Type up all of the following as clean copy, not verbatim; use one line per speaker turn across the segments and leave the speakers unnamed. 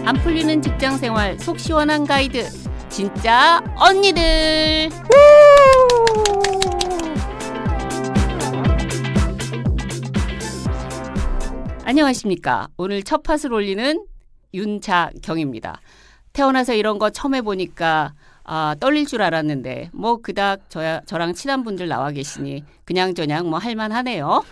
안 풀리는 직장생활 속 시원한 가이드 진짜 언니들. 안녕하십니까. 오늘 첫 팟을 올리는 윤자경입니다. 태어나서 이런 거 처음 해보니까 떨릴 줄 알았는데 뭐 그닥 저랑 친한 분들 나와 계시니 그냥저냥 뭐 할만하네요.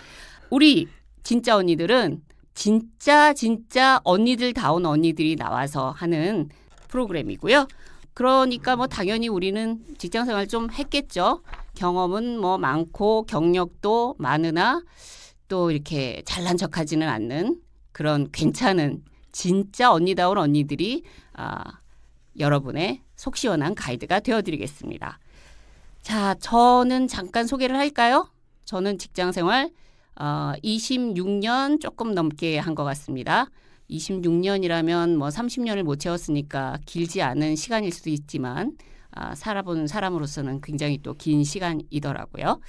우리 진짜 언니들은 진짜 언니들다운 언니들이 나와서 하는 프로그램이고요. 그러니까 뭐 당연히 우리는 직장생활 좀 했겠죠. 경험은 뭐 많고 경력도 많으나 또 이렇게 잘난 척하지는 않는 그런 괜찮은 진짜 언니다운 언니들이 여러분의 속 시원한 가이드가 되어드리겠습니다. 자, 저는 잠깐 소개를 할까요? 저는 직장생활 26년 조금 넘게 한 것 같습니다. 26년이라면 뭐 30년을 못 채웠으니까 길지 않은 시간일 수도 있지만 살아본 사람으로서는 굉장히 또 긴 시간이더라고요.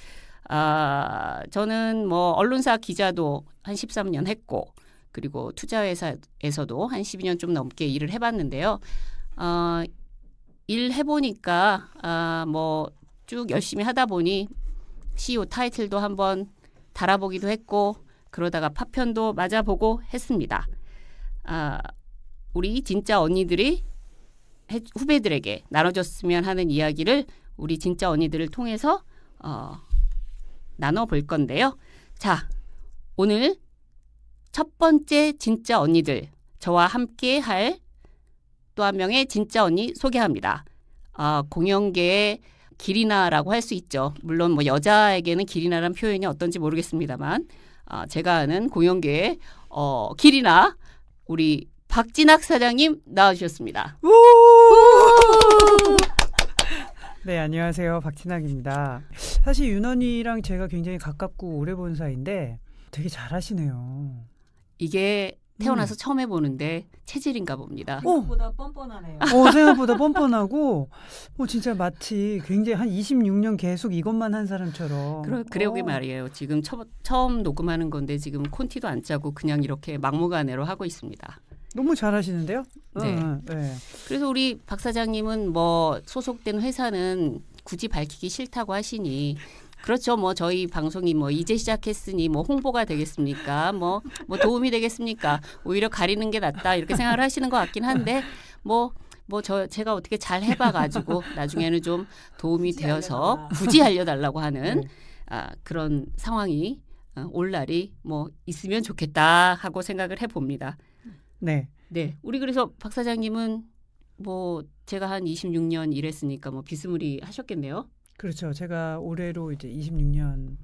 저는 뭐 언론사 기자도 한 13년 했고 그리고 투자회사에서도 한 12년 좀 넘게 일을 해봤는데요. 일 해보니까 뭐 쭉 열심히 하다 보니 CEO 타이틀도 한번 달아보기도 했고 그러다가 파편도 맞아보고 했습니다. 우리 진짜 언니들이 후배들에게 나눠줬으면 하는 이야기를 우리 진짜 언니들을 통해서 나눠볼 건데요. 자, 오늘 첫 번째 진짜 언니들 저와 함께 할 또 한 명의 진짜 언니 소개합니다. 공연계의 기리나라고 할 수 있죠. 물론 뭐 여자에게는 기리나라는 표현이 어떤지 모르겠습니다만 제가 아는 공연계의 기리나 우리 박진학 사장님 나와주셨습니다.
네, 안녕하세요. 박진학입니다. 사실 윤언니랑 제가 굉장히 가깝고 오래 본 사이인데 되게 잘하시네요.
이게 태어나서 처음 해보는데 체질인가 봅니다.
생각보다 뻔뻔하네요.
생각보다 뻔뻔하고 진짜 마치 굉장히 한 26년 계속 이것만 한 사람처럼.
그러게 말이에요. 지금 처음 녹음하는 건데 지금 콘티도 안 짜고 그냥 이렇게 막무가내로 하고 있습니다.
너무 잘하시는데요?
네.
네.
그래서 우리 박 사장님은 뭐 소속된 회사는 굳이 밝히기 싫다고 하시니 그렇죠. 뭐 저희 방송이 뭐 이제 시작했으니 뭐 홍보가 되겠습니까? 뭐 도움이 되겠습니까? 오히려 가리는 게 낫다 이렇게 생각을 하시는 것 같긴 한데 제가 어떻게 잘 해봐가지고 나중에는 좀 도움이 되어서 굳이 알려달라고 하는 그런 상황이 올 날이 뭐 있으면 좋겠다 하고 생각을 해봅니다.
네.
네. 우리 그래서 박 사장님은 뭐 제가 한 26년 일했으니까 뭐 비스무리 하셨겠네요.
그렇죠. 제가 올해로 이제 26년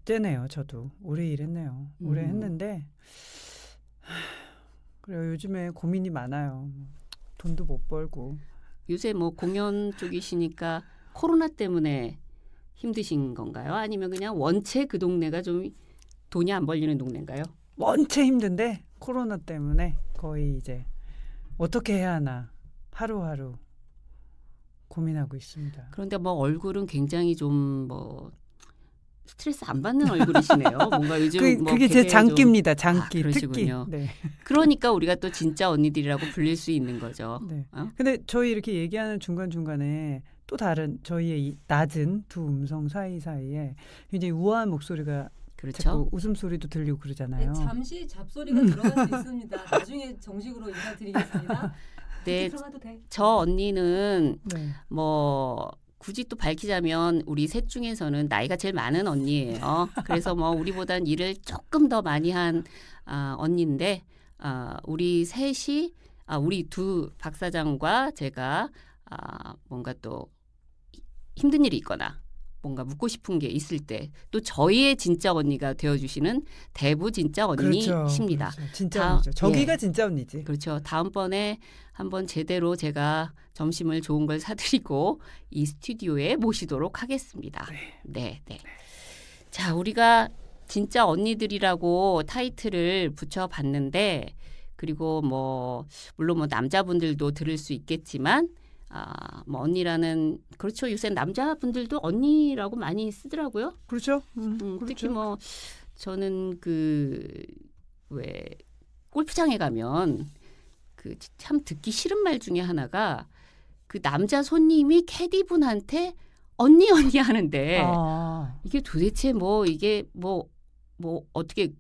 째네요. 저도 오래 일했네요. 오래 했는데 그래요. 요즘에 고민이 많아요. 돈도 못 벌고.
요새 뭐 공연 쪽이시니까 코로나 때문에 힘드신 건가요? 아니면 그냥 원체 그 동네가 좀 돈이 안 벌리는 동네인가요?
원체 힘든데 코로나 때문에 거의 이제 어떻게 해야 하나 하루하루 고민하고 있습니다.
그런데 뭐 얼굴은 굉장히 좀 뭐 스트레스 안 받는 얼굴이시네요. 뭔가 요즘
그게 제 장기입니다. 장기.
그러시군요.
특기. 네.
그러니까 우리가 또 진짜 언니들이라고 불릴 수 있는 거죠.
네. 근데 저희 이렇게 얘기하는 중간중간에 또 다른 저희의 이 낮은 두 음성 사이사이에 굉장히 우아한 목소리가
그렇죠.
자꾸 웃음소리도 들리고 그러잖아요.
네, 잠시 잡소리가 들어갈 수 있습니다. 나중에 정식으로 인사드리겠습니다.
네,
들어가도 돼.
저 언니는
네.
뭐 굳이 또 밝히자면 우리 셋 중에서는 나이가 제일 많은 언니예요. 그래서 뭐 우리보단 일을 조금 더 많이 한 언니인데 우리 셋이 우리 두 박 사장과 제가 뭔가 또 힘든 일이 있거나 뭔가 묻고 싶은 게 있을 때 또 저희의 진짜 언니가 되어주시는 대부 진짜 언니십니다.
그렇죠. 진짜 언니죠. 저기가 진짜 언니지.
그렇죠. 다음번에 한번 제대로 제가 점심을 좋은 걸 사드리고 이 스튜디오에 모시도록 하겠습니다. 네. 자, 우리가 진짜 언니들이라고 타이틀을 붙여봤는데 그리고 뭐 물론 뭐 남자분들도 들을 수 있겠지만 뭐 언니라는 그렇죠. 요새 남자분들도 언니라고 많이 쓰더라고요.
그렇죠.
특히
그렇죠.
뭐 저는 그 왜 골프장에 가면 그 참 듣기 싫은 말 중에 하나가 그 남자 손님이 캐디분한테 언니 하는데 이게 도대체 뭐 이게 뭐 어떻게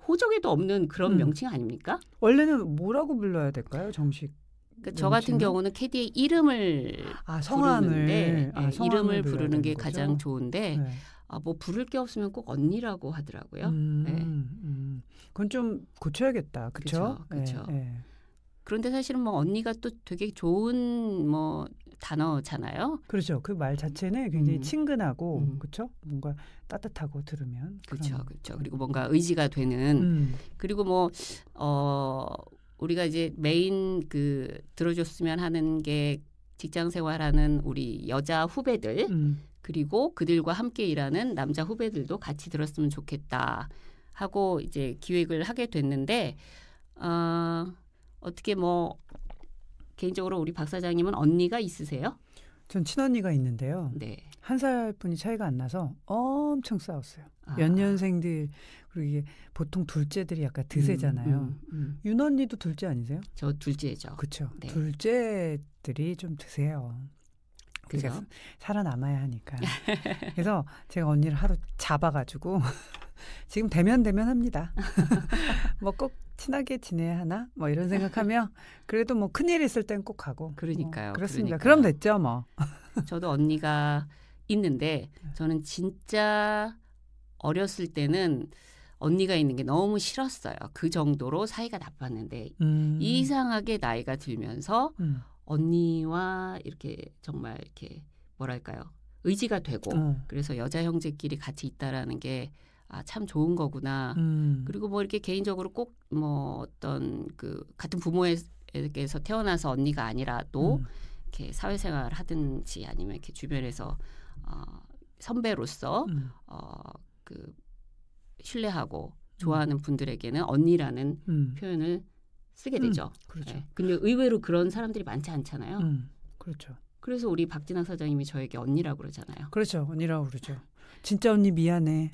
호적에도 없는 그런 명칭 아닙니까?
원래는 뭐라고 불러야 될까요? 정식.
그러니까 저 같은 경우는 캐디의 이름을 부르는데 이름을 부르는 게
거죠?
가장 좋은데
네.
뭐 부를 게 없으면 꼭 언니라고 하더라고요. 네.
그건 좀 고쳐야겠다. 그렇죠?
그렇죠. 그런데 사실은 뭐 언니가 또 되게 좋은 뭐 단어잖아요.
그렇죠. 그 말 자체는 굉장히 친근하고 그렇죠? 뭔가 따뜻하고 들으면
그렇죠. 그리고 뭔가 의지가 되는 그리고 뭐 우리가 이제 메인 그 들어줬으면 하는 게 직장 생활하는 우리 여자 후배들 그리고 그들과 함께 일하는 남자 후배들도 같이 들었으면 좋겠다 하고 이제 기획을 하게 됐는데 어떻게 뭐 개인적으로 우리 박 사장님은 언니가 있으세요?
전 친언니가 있는데요.
네.
1살 뿐이 차이가 안 나서 엄청 싸웠어요. 연년생들 그리고 이게 보통 둘째들이 약간 드세잖아요. 윤언니도 둘째 아니세요?
저 둘째죠.
그렇죠.
네.
둘째들이 좀 드세요.
그래서
살아남아야 하니까. 그래서 제가 언니를 하루 잡아가지고 지금 대면 합니다. 뭐 꼭 친하게 지내야 하나? 뭐 이런 생각하며 그래도 뭐 큰일 있을 땐 꼭 가고.
그러니까요.
뭐 그렇습니다.
그러니까요.
그럼 됐죠 뭐.
저도 언니가 있는데 저는 진짜 어렸을 때는 언니가 있는 게 너무 싫었어요. 그 정도로 사이가 나빴는데 이상하게 나이가 들면서 언니와 이렇게 정말 이렇게 뭐랄까요 의지가 되고 그래서 여자 형제끼리 같이 있다라는 게 참 좋은 거구나. 그리고 뭐 이렇게 개인적으로 꼭 뭐 어떤 그 같은 부모에게서 태어나서 언니가 아니라도 이렇게 사회생활 하든지 아니면 이렇게 주변에서 선배로서 그 신뢰하고 좋아하는 분들에게는 언니라는 표현을 쓰게 되죠.
그렇죠.
네. 근데 의외로 그런 사람들이 많지 않잖아요.
그렇죠.
그래서 우리 박진학 사장님이 저에게 언니라고 그러잖아요.
그렇죠. 언니라고 그러죠. 진짜 언니 미안해.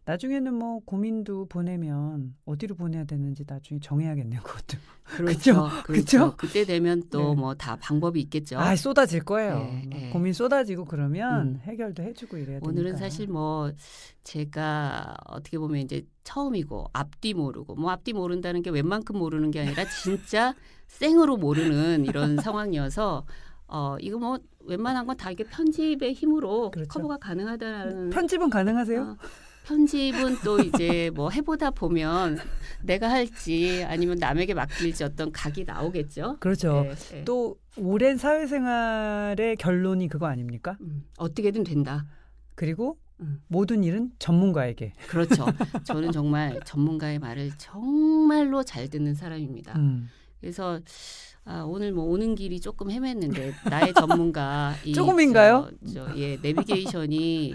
나중에는 뭐 고민도 보내면 어디로 보내야 되는지 나중에 정해야겠네요. 그것도.
그렇죠.
그렇죠.
그때 되면 또
네.
뭐 다 방법이 있겠죠.
쏟아질 거예요.
네.
고민 쏟아지고 그러면 해결도 해주고 이래야 되니까.
오늘은 사실 뭐 제가 어떻게 보면 이제 처음이고 앞뒤 모르고 뭐 앞뒤 모른다는 게 웬만큼 모르는 게 아니라 진짜 생으로 모르는 이런 상황이어서 이거 뭐 웬만한 건 다 이게 편집의 힘으로
그렇죠.
커버가 가능하다는.
편집은 가능하세요?
편집은 또 이제 뭐 해보다 보면 내가 할지 아니면 남에게 맡길지 어떤 각이 나오겠죠.
그렇죠.
네.
또 오랜 사회생활의 결론이 그거 아닙니까?
어떻게든 된다.
그리고 모든 일은 전문가에게.
그렇죠. 저는 정말 전문가의 말을 정말로 잘 듣는 사람입니다. 그래서 오늘 뭐 오는 길이 조금 헤맸는데 나의 전문가
조금인가요?
내비게이션이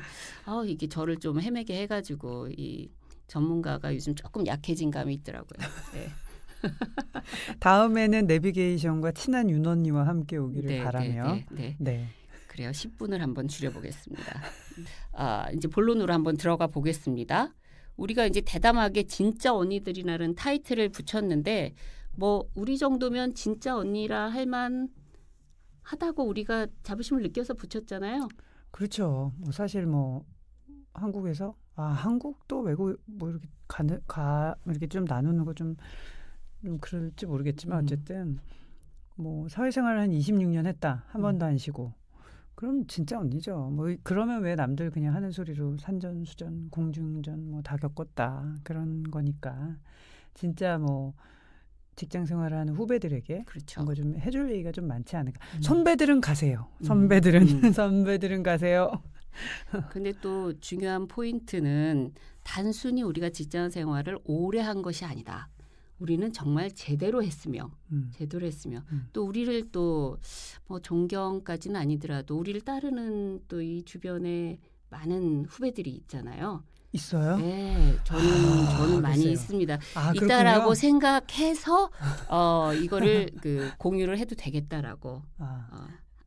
이게 저를 좀 헤매게 해가지고 이 전문가가 요즘 조금 약해진 감이 있더라고요. 네.
다음에는 내비게이션과 친한 윤언니와 함께 오기를 바라며.
네. 그래요. 10분을 한번 줄여보겠습니다. 이제 본론으로 한번 들어가 보겠습니다. 우리가 이제 대담하게 진짜 언니들이라는 타이틀을 붙였는데 뭐 우리 정도면 진짜 언니라 할 만하다고 우리가 자부심을 느껴서 붙였잖아요.
그렇죠. 뭐 사실 뭐 한국에서 한국도 외국 뭐 이렇게 이렇게 좀 나누는 거 좀 그럴지 모르겠지만 어쨌든 뭐 사회생활을 한 26년 했다. 한 번도 안 쉬고. 그럼 진짜 언니죠. 뭐 그러면 왜 남들 그냥 하는 소리로 산전수전, 공중전 뭐 다 겪었다. 그런 거니까 진짜 뭐 직장 생활을 하는 후배들에게
그렇죠.
그런 거 좀 해줄 얘기가 좀 많지 않을까. 선배들은 가세요. 선배들은 가세요.
근데 또 중요한 포인트는 단순히 우리가 직장 생활을 오래 한 것이 아니다. 우리는 정말 제대로 했으며 또 우리를 또 뭐 존경까지는 아니더라도 우리를 따르는 또 이 주변에 많은 후배들이 있잖아요.
있어요?
네, 저는 많이
글쎄요.
있습니다.
그렇군요.
있다라고 생각해서 이거를 공유를 해도 되겠다라고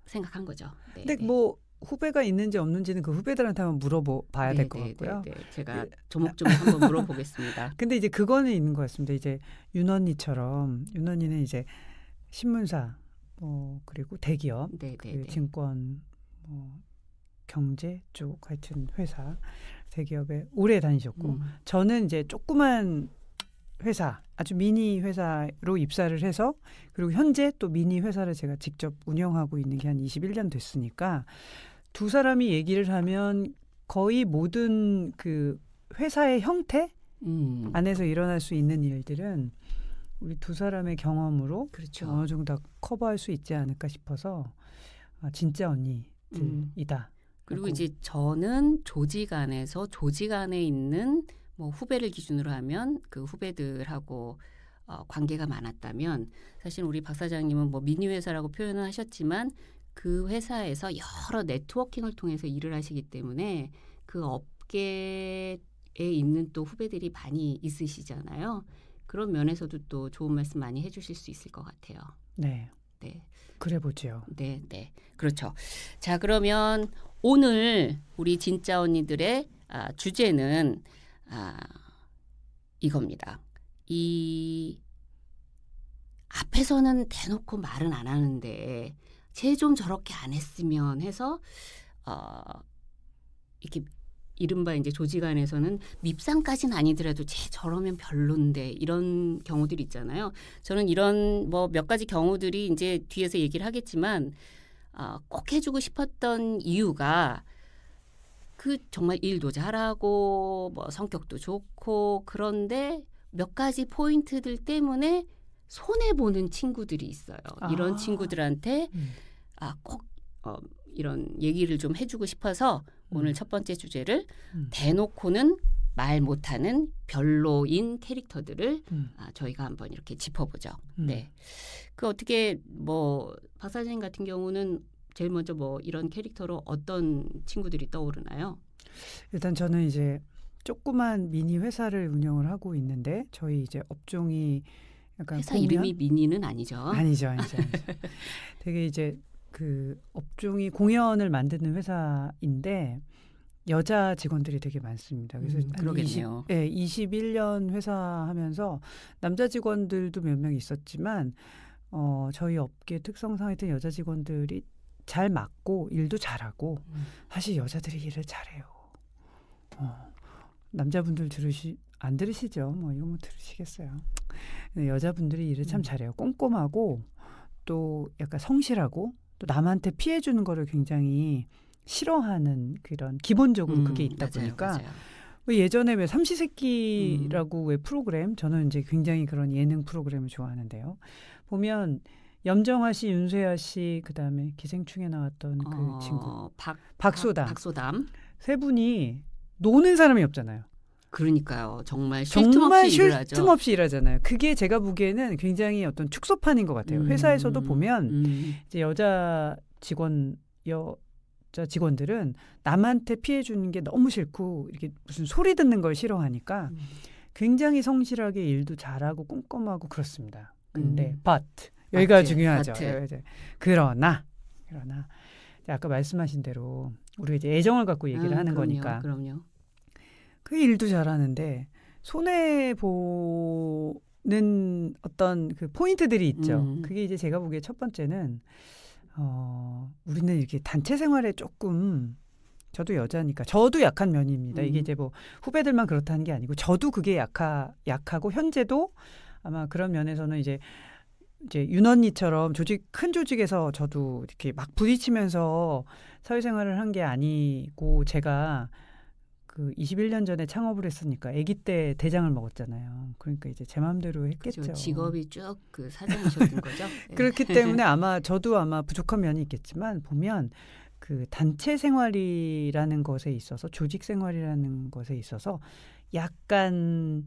생각한 거죠. 네.
근데 뭐 후배가 있는지 없는지는 그 후배들한테 한번 물어봐야 될 것 같고요.
제가 조목조목 한번 물어보겠습니다.
근데 이제 그거는 있는 것 같습니다. 이제 윤 언니처럼 윤 언니는 이제 신문사 그리고 대기업, 그 증권, 경제 쪽 하여튼 회사, 대기업에 오래 다니셨고 저는 이제 조그만 회사, 아주 미니 회사로 입사를 해서 그리고 현재 또 미니 회사를 제가 직접 운영하고 있는 게 한 21년 됐으니까 두 사람이 얘기를 하면 거의 모든 그 회사의 형태 안에서 일어날 수 있는 일들은 우리 두 사람의 경험으로
그렇죠.
어느 정도 다 커버할 수 있지 않을까 싶어서 진짜 언니들이다.
그리고 이제 저는 조직 안에 있는 뭐 후배를 기준으로 하면 그 후배들하고 관계가 많았다면 사실 우리 박 사장님은 뭐 미니 회사라고 표현을 하셨지만 그 회사에서 여러 네트워킹을 통해서 일을 하시기 때문에 그 업계에 있는 또 후배들이 많이 있으시잖아요. 그런 면에서도 또 좋은 말씀 많이 해주실 수 있을 것 같아요.
네. 그래 보죠.
네. 그렇죠. 자, 그러면 오늘 우리 진짜 언니들의 주제는 이겁니다. 이 앞에서는 대놓고 말은 안 하는데 쟤 좀 저렇게 안 했으면 해서 이렇게 이른바 이제 조직 안에서는 밉상까지는 아니더라도 쟤 저러면 별론데 이런 경우들이 있잖아요. 저는 이런 뭐 몇 가지 경우들이 이제 뒤에서 얘기를 하겠지만 꼭 해주고 싶었던 이유가 그 정말 일도 잘하고 뭐 성격도 좋고 그런데 몇 가지 포인트들 때문에 손해 보는 친구들이 있어요. 이런 친구들한테 꼭 이런 얘기를 좀 해주고 싶어서 오늘 첫 번째 주제를 대놓고는 말 못하는 별로인 캐릭터들을 저희가 한번 이렇게 짚어보죠. 네, 그 어떻게 뭐 박 사장님 같은 경우는 제일 먼저 뭐 이런 캐릭터로 어떤 친구들이 떠오르나요?
일단 저는 이제 조그만 미니 회사를 운영을 하고 있는데 저희 이제 업종이 약간
회사 이름이 미니는 아니죠.
아니죠. 되게 이제 그 업종이 공연을 만드는 회사인데 여자 직원들이 되게 많습니다. 그래서
그러겠네요.
21년 회사 하면서 남자 직원들도 몇 명 있었지만 저희 업계 특성상 하여튼 여자 직원들이 잘 맞고 일도 잘하고 사실 여자들이 일을 잘해요. 남자분들 안 들으시죠? 뭐 이거 뭐 들으시겠어요. 여자분들이 일을 참 잘해요. 꼼꼼하고 또 약간 성실하고 또 남한테 피해 주는 거를 굉장히 싫어하는 그런 기본적으로 그게 있다 보니까
맞아요.
예전에 왜 삼시세끼라고 왜 프로그램 저는 이제 굉장히 그런 예능 프로그램을 좋아하는데요. 보면 염정아 씨, 윤세아 씨 그다음에 기생충에 나왔던 그 친구 박소담 세 분이 노는 사람이 없잖아요.
그러니까요. 정말 쉴 틈 없이
일하잖아요. 그게 제가 보기에는 굉장히 어떤 축소판인 것 같아요. 회사에서도 보면 이제 여자 직원들은 남한테 피해 주는 게 너무 싫고 이렇게 무슨 소리 듣는 걸 싫어하니까 굉장히 성실하게 일도 잘하고 꼼꼼하고 그렇습니다. 근데 여기가 중요하죠. 그러나 아까 말씀하신 대로 우리가 이제 애정을 갖고 얘기를 하는 거니까.
그럼요.
그 일도 잘하는데 손해 보는 어떤 그 포인트들이 있죠. 그게 이제 제가 보기에 첫 번째는 우리는 이렇게 단체 생활에 조금 저도 여자니까 저도 약한 면입니다. 이게 이제 뭐 후배들만 그렇다는 게 아니고 저도 그게 약하고 현재도 아마 그런 면에서는 이제 윤 언니처럼 큰 조직에서 저도 이렇게 막 부딪히면서 사회생활을 한 게 아니고 제가 그 21년 전에 창업을 했으니까 아기 때 대장을 먹었잖아요. 그러니까 이제 제 마음대로 했겠죠.
그렇죠. 직업이 쭉 그 사장이셨던 거죠. 네.
그렇기 때문에 저도 부족한 면이 있겠지만 보면 그 단체 생활이라는 것에 있어서 조직 생활이라는 것에 있어서 약간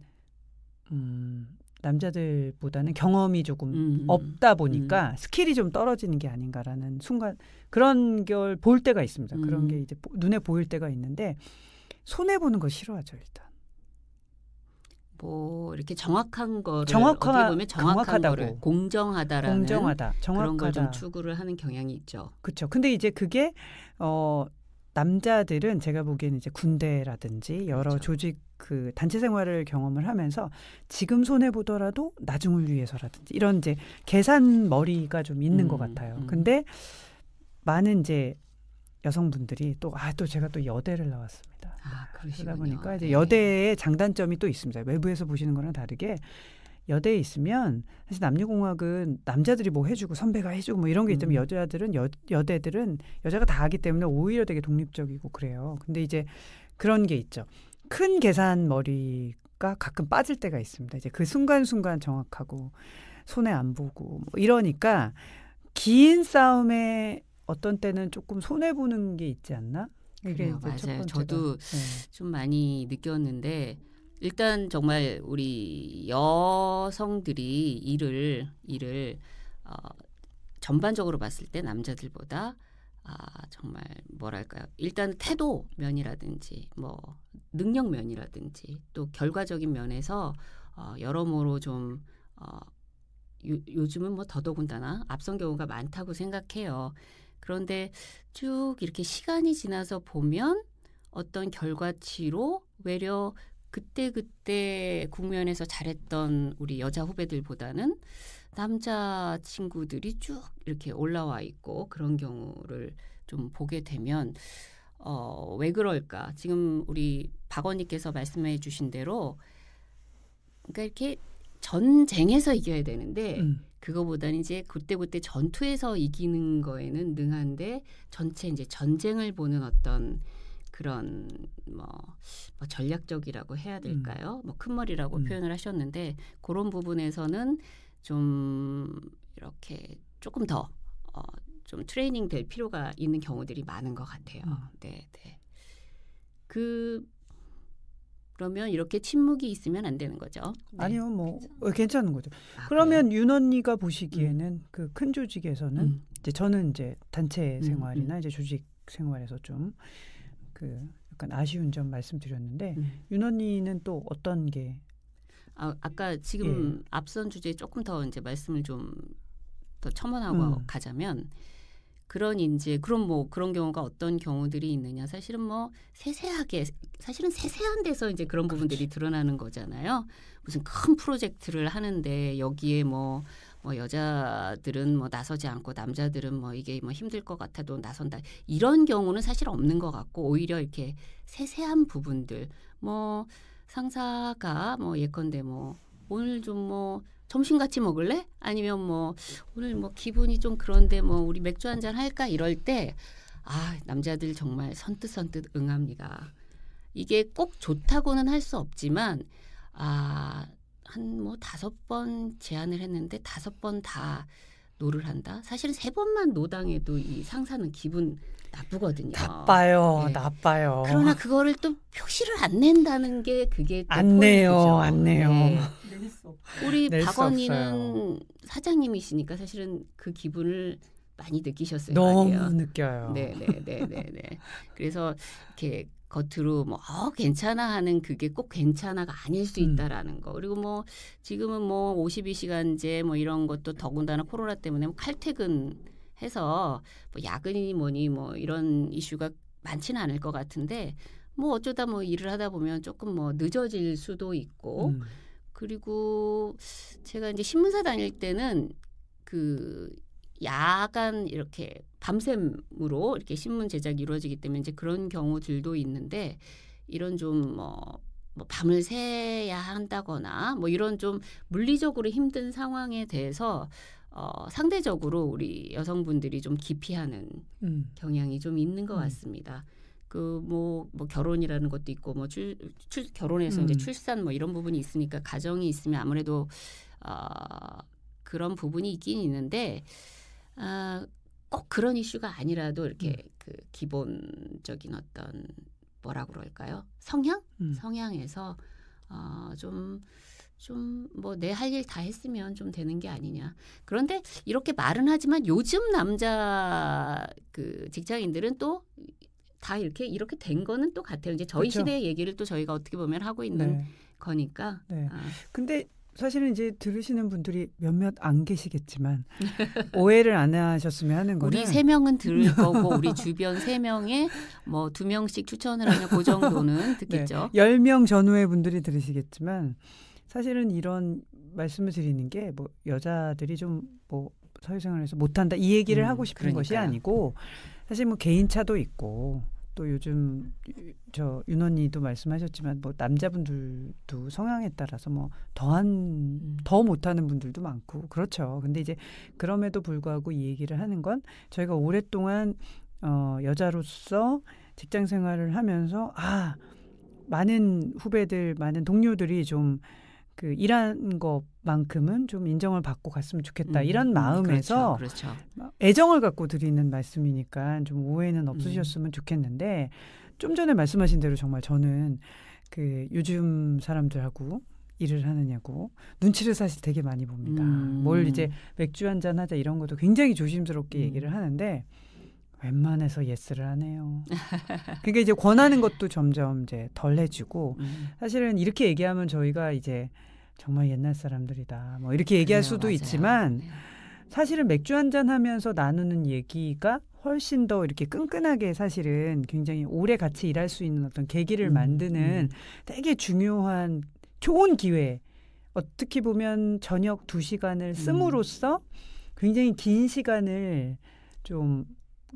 남자들보다는 경험이 조금 없다 보니까 스킬이 좀 떨어지는 게 아닌가라는 순간 그런 걸 볼 때가 있습니다. 그런 게 이제 눈에 보일 때가 있는데 손해 보는 거 싫어하죠 일단.
뭐 이렇게 정확한 거를
정확하-
어떻게 보면 정확한
정확하다고.
거를 공정하다라는
공정하다,
그런 걸 좀
정확하다.
추구를 하는 경향이 있죠.
그렇죠. 근데 이제 그게 남자들은 제가 보기에는 이제 군대라든지 여러
그렇죠.
조직 그 단체 생활을 경험을 하면서 지금 손해 보더라도 나중을 위해서라든지 이런 이제 계산 머리가 좀 있는 것 같아요. 근데 많은 이제 여성분들이 또 제가 또 여대를 나왔습니다.
그러시군요.
그러다 보니까 이제
네.
여대의 장단점이 또 있습니다. 외부에서 보시는 거랑 다르게 여대에 있으면 사실 남녀공학은 남자들이 뭐 해주고 선배가 해주고 뭐 이런 게 있다면 여자들은 여대들은 여자가 다 하기 때문에 오히려 되게 독립적이고 그래요. 근데 이제 그런 게 있죠. 큰 계산 머리가 가끔 빠질 때가 있습니다. 이제 그 순간순간 정확하고 손해 안 보고 뭐 이러니까 긴 싸움에 어떤 때는 조금 손해 보는 게 있지 않나? 이게
그래요,
이제 첫
맞아요.
번째가.
저도 좀 많이 느꼈는데 일단 정말 우리 여성들이 일을 전반적으로 봤을 때 남자들보다 정말 뭐랄까요? 일단 태도 면이라든지 뭐 능력 면이라든지 또 결과적인 면에서 여러모로 좀 요즘은 뭐 더더군다나 앞선 경우가 많다고 생각해요. 그런데 쭉 이렇게 시간이 지나서 보면 어떤 결과치로 외려 그때 국면에서 잘했던 우리 여자 후배들보다는 남자 친구들이 쭉 이렇게 올라와 있고 그런 경우를 좀 보게 되면 왜 그럴까? 지금 우리 박언니께서 말씀해 주신 대로 그러니까 이렇게 전쟁에서 이겨야 되는데 그거보다는 이제 그때 전투에서 이기는 거에는 능한데 전체 이제 전쟁을 보는 어떤 그런 뭐 전략적이라고 해야 될까요? 뭐 큰 머리라고 표현을 하셨는데 그런 부분에서는 좀 이렇게 조금 더 좀 트레이닝 될 필요가 있는 경우들이 많은 것 같아요. 네. 그러면 이렇게 침묵이 있으면 안 되는 거죠. 네.
아니요, 뭐 괜찮은 거죠. 그러면
그래요?
윤 언니가 보시기에는 그 큰 조직에서는 이제 저는 이제 단체 생활이나 이제 조직 생활에서 좀 그 약간 아쉬운 점 말씀드렸는데 윤 언니는 또 어떤 게?
아까 지금 앞선 주제에 조금 더 이제 말씀을 좀 더 첨언하고 가자면 그럼 뭐 그런 경우가 어떤 경우들이 있느냐 사실은 뭐 세세한 데서 이제 그런 부분들이 드러나는 거잖아요. 무슨 큰 프로젝트를 하는데 여기에 뭐 여자들은 뭐 나서지 않고 남자들은 뭐 이게 뭐 힘들 것 같아도 나선다 이런 경우는 사실 없는 것 같고 오히려 이렇게 세세한 부분들 뭐 상사가 뭐 예컨대 뭐 오늘 좀 뭐 점심 같이 먹을래? 아니면 뭐 오늘 뭐 기분이 좀 그런데 뭐 우리 맥주 한잔 할까? 이럴 때 남자들 정말 선뜻 응합니다. 이게 꼭 좋다고는 할 수 없지만 한 뭐 5번 제안을 했는데 5번 다 노를 한다. 사실은 3번만 노당해도 이 상사는 기분 나쁘거든요.
나빠요.
네.
나빠요.
그러나 그거를 또 표시를 안 낸다는 게 그게 또
안 내요.
포인트죠.
안 내요.
네.
내릴 수 없고.
우리
낼 수
박언니는
없어요.
사장님이시니까 사실은 그 기분을 많이 느끼셨을
너무
거 아니에요.
느껴요.
네. 그래서 이렇게 겉으로 뭐 괜찮아 하는 그게 꼭 괜찮아가 아닐 수 있다라는 거. 그리고 뭐 지금은 뭐 52시간제 뭐 이런 것도 더군다나 코로나 때문에 뭐 칼퇴근해서 뭐 야근이니 뭐니 뭐 이런 이슈가 많지는 않을 것 같은데 뭐 어쩌다 뭐 일을 하다 보면 조금 뭐 늦어질 수도 있고 그리고 제가 이제 신문사 다닐 때는 그 야간 이렇게 밤샘으로 이렇게 신문 제작이 이루어지기 때문에 이제 그런 경우들도 있는데 이런 좀 뭐 밤을 새야 한다거나 뭐 이런 좀 물리적으로 힘든 상황에 대해서 상대적으로 우리 여성분들이 좀 기피하는 경향이 좀 있는 것 같습니다. 그 뭐 결혼이라는 것도 있고 뭐 결혼해서 이제 출산 뭐 이런 부분이 있으니까 가정이 있으면 아무래도 그런 부분이 있긴 있는데 꼭 그런 이슈가 아니라도 이렇게 그 기본적인 어떤 뭐라 그럴까요? 성향에서 좀 뭐 내 할 일 다 했으면 좀 되는 게 아니냐. 그런데 이렇게 말은 하지만 요즘 남자 그 직장인들은 또 다 이렇게 된 거는 또 같아요. 이제 저희
그렇죠.
시대의 얘기를 또 저희가 어떻게 보면 하고 있는
네.
거니까.
네.
아,
근데 사실은 이제 들으시는 분들이 몇몇 안 계시겠지만 오해를 안 하셨으면 하는 거는
우리 3명은 들을 거고 우리 주변 3명에 뭐 2명씩 추천을 하면 그 정도는 듣겠죠.
10명 전후의 분들이 들으시겠지만 사실은 이런 말씀을 드리는 게 뭐 여자들이 좀 뭐 사회생활에서 못한다 이 얘기를 하고 싶은 것이
그러니까요.
아니고 사실 뭐 개인차도 있고 또 요즘 저 윤 언니도 말씀하셨지만 뭐 남자분들도 성향에 따라서 뭐 더 못하는 분들도 많고 그렇죠. 근데 이제 그럼에도 불구하고 이 얘기를 하는 건 저희가 오랫동안 여자로서 직장 생활을 하면서 많은 후배들, 많은 동료들이 좀 그 일한 것만큼은 좀 인정을 받고 갔으면 좋겠다 이런 마음에서
그렇죠.
애정을 갖고 드리는 말씀이니까 좀 오해는 없으셨으면 좋겠는데 좀 전에 말씀하신 대로 정말 저는 그 요즘 사람들하고 일을 하느냐고 눈치를 사실 되게 많이 봅니다. 뭘 이제 맥주 한잔 하자 이런 것도 굉장히 조심스럽게 얘기를 하는데 웬만해서 예스를 하네요. 그러니까 이제 권하는 것도 점점 이제 덜 해주고 사실은 이렇게 얘기하면 저희가 이제 정말 옛날 사람들이다 뭐 이렇게 얘기할 수도
맞아요.
있지만
네.
사실은 맥주 한잔 하면서 나누는 얘기가 훨씬 더 이렇게 끈끈하게 사실은 굉장히 오래 같이 일할 수 있는 어떤 계기를 만드는 되게 중요한 좋은 기회. 어떻게 보면 저녁 2시간을 씀으로써 굉장히 긴 시간을 좀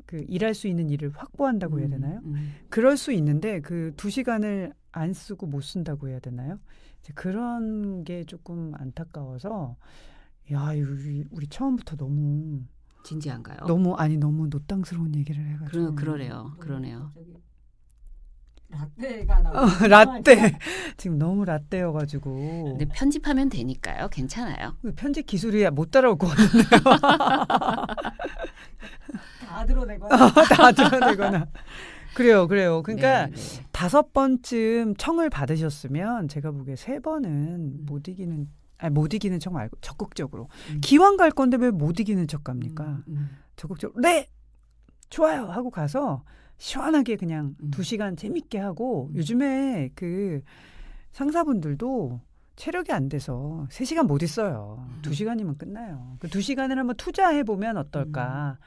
그 일할 수 있는 일을 확보한다고 해야 되나요? 그럴 수 있는데 그 2시간을 안 쓰고 못 쓴다고 해야 되나요? 이제 그런 게 조금 안타까워서 야, 우리 처음부터 너무
진지한가요?
너무 노땅스러운 얘기를 해가지고
그러네요.
라떼가 나오고
라떼 지금 너무 라떼여가지고
근데 편집하면 되니까요. 괜찮아요.
편집 기술이 못 따라올 것 같은데요.
다 드러내거나
다 드러내거나 그래요. 그러니까
네.
5번쯤 청을 받으셨으면 제가 보기에 3번은 못 이기는 척 말고 적극적으로 기왕 갈 건데 왜 못 이기는 척 갑니까? 적극적으로 네 좋아요 하고 가서 시원하게 그냥 2시간 재밌게 하고 요즘에 그 상사분들도 체력이 안 돼서 3시간 못 있어요. 2시간이면 끝나요. 그 2시간을 한번 투자해보면 어떨까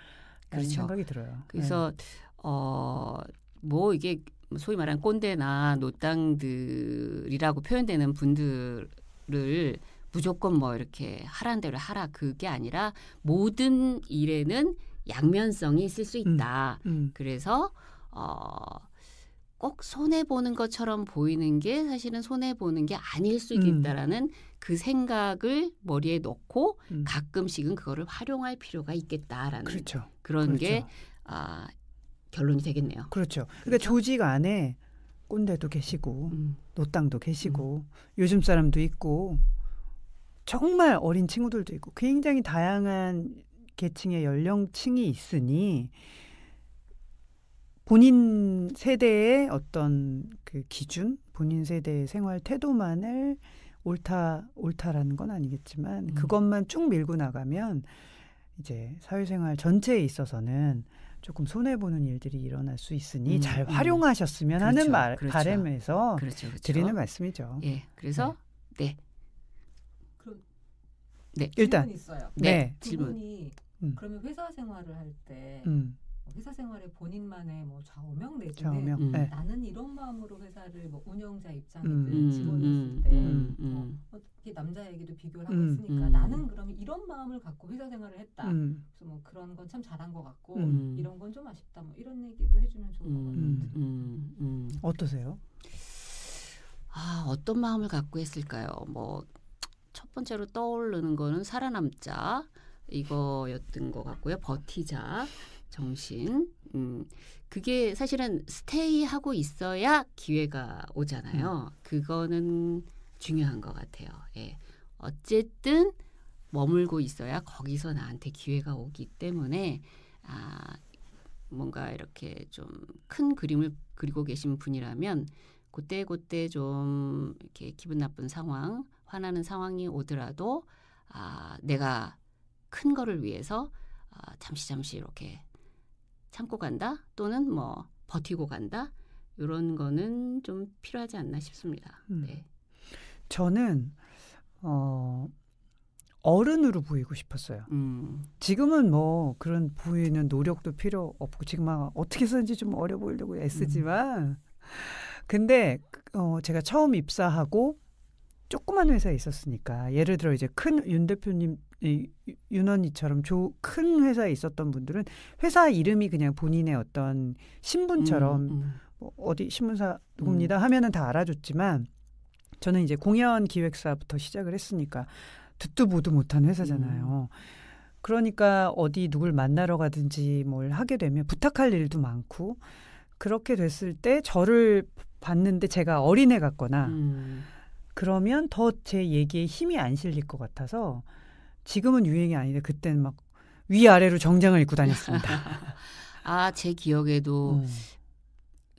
라는
그렇죠.
생각이 들어요.
그래서 뭐 이게 소위 말하는 꼰대나 노땅들이라고 표현되는 분들을 무조건 뭐 이렇게 하라는 대로 하라 그게 아니라 모든 일에는 양면성이 있을 수 있다. 그래서 꼭 손해 보는 것처럼 보이는 게 사실은 손해 보는 게 아닐 수도 있다라는 그 생각을 머리에 넣고 가끔씩은 그거를 활용할 필요가 있겠다라는
그렇죠.
그런 게 결론이 되겠네요.
그렇죠. 그러니까 조직 안에 꼰대도 계시고 노땅도 계시고 요즘 사람도 있고 정말 어린 친구들도 있고 굉장히 다양한 계층의 연령층이 있으니 본인 세대의 어떤 그 기준, 본인 세대의 생활 태도만을 옳다라는 건 아니겠지만 그것만 쭉 밀고 나가면 이제 사회생활 전체에 있어서는 조금 손해보는 일들이 일어날 수 있으니 잘 활용하셨으면 하는 바람에서
그렇죠.
드리는 말씀이죠.
예, 그래서 네.
네.
일단
질문 있어요.
네.
질문이 그러면 회사 생활을 할 때 회사 생활에 본인만의 뭐 좌우명 내지는
네.
나는 이런 마음으로 회사를 뭐 운영자 입장이든 직원이었을 때 어떻게 남자 얘기도 비교를 하고 있으니까 나는 그러면 이런 마음을 갖고 회사 생활을 했다. 그래서 뭐 그런 건 참 잘한 것 같고 이런 건 좀 아쉽다. 뭐 이런 얘기도 해주면 좋을 것 같아요.
어떠세요?
어떤 마음을 갖고 했을까요? 뭐 첫 번째로 떠오르는 거는 살아남자 이거였던 것 같고요. 버티자. 정신. 그게 사실은 스테이하고 있어야 기회가 오잖아요. 그거는 중요한 것 같아요. 예. 어쨌든 머물고 있어야 거기서 나한테 기회가 오기 때문에 뭔가 이렇게 좀 큰 그림을 그리고 계신 분이라면 그때 좀 이렇게 기분 나쁜 상황, 화나는 상황이 오더라도 내가 큰 거를 위해서 잠시 이렇게 참고 간다 또는 뭐 버티고 간다. 이런 거는 좀 필요하지 않나 싶습니다. 네.
저는 어른으로 보이고 싶었어요. 지금은 뭐 그런 보이는 노력도 필요 없고 지금 막 어떻게 해서든지 좀 어려 보이려고 애쓰지만 근데 제가 처음 입사하고 조그만 회사에 있었으니까 예를 들어 이제 큰 윤 대표님 윤 언니처럼 큰 회사에 있었던 분들은 회사 이름이 그냥 본인의 어떤 신분처럼 뭐 어디 신문사 누굽니다 하면은 다 알아줬지만 저는 이제 공연 기획사부터 시작을 했으니까 듣도 보도 못한 회사잖아요. 그러니까 어디 누굴 만나러 가든지 뭘 하게 되면 부탁할 일도 많고 그렇게 됐을 때 저를 봤는데 제가 어린애 같거나 그러면 더 제 얘기에 힘이 안 실릴 것 같아서 지금은 유행이 아닌데 그때는 막 위아래로 정장을 입고 다녔습니다.
아, 제 기억에도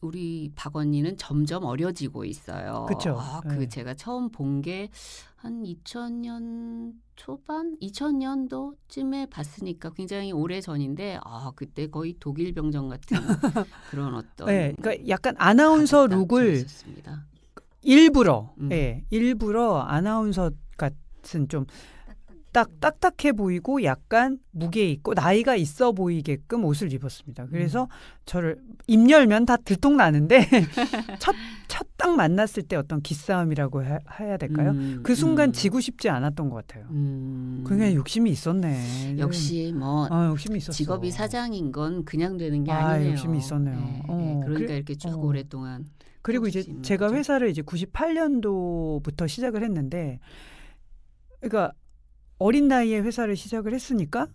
우리 박 언니는 점점 어려지고 있어요.
그렇죠.
그 제가 처음 본 게 한 2000년 초반, 2000년도쯤에 봤으니까 굉장히 오래 전인데 그때 거의 독일 병정 같은 그런 어떤
네, 그러니까 약간 아나운서 룩을 일부러 아나운서 같은 좀 딱딱해 보이고 약간 무게 있고 나이가 있어 보이게끔 옷을 입었습니다. 그래서 저를 입 열면 다 들통나는데 첫 딱 만났을 때 어떤 기싸움이라고 해야 될까요? 그 순간 지고 싶지 않았던 것 같아요. 그냥 욕심이 있었네.
역시 뭐
욕심이 있었어.
직업이 사장인 건 그냥 되는 게 아니네요.
욕심이 있었네요.
네, 그러니까 이렇게 쭉 오랫동안.
그리고 이제 제가 거죠. 회사를 이제 98년도부터 시작을 했는데 그러니까 어린 나이에 회사를 시작을 했으니까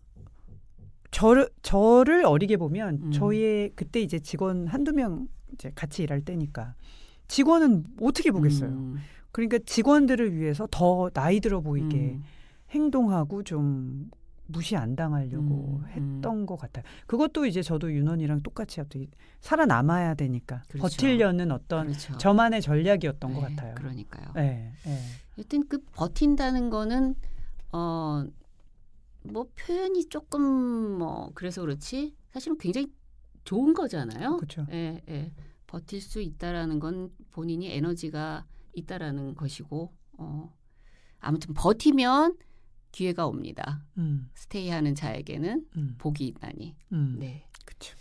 저를 어리게 보면 저희의 그때 이제 직원 한두 명 이제 같이 일할 때니까 직원은 어떻게 보겠어요. 그러니까 직원들을 위해서 더 나이 들어 보이게 행동하고 좀 무시 안 당하려고 했던 것 같아요. 그것도 이제 저도 윤원이랑 똑같이 어떻게 살아남아야 되니까 그렇죠. 버티려는 어떤 그렇죠. 저만의 전략이었던 것 같아요.
그러니까요.
네.
여튼 그 버틴다는 거는 뭐 표현이 조금 뭐 그래서 그렇지 사실은 굉장히 좋은 거잖아요.
그렇죠.
예. 버틸 수 있다라는 건 본인이 에너지가 있다라는 것이고 아무튼 버티면 기회가 옵니다. 스테이하는 자에게는 복이 있다니. 네.
그렇죠.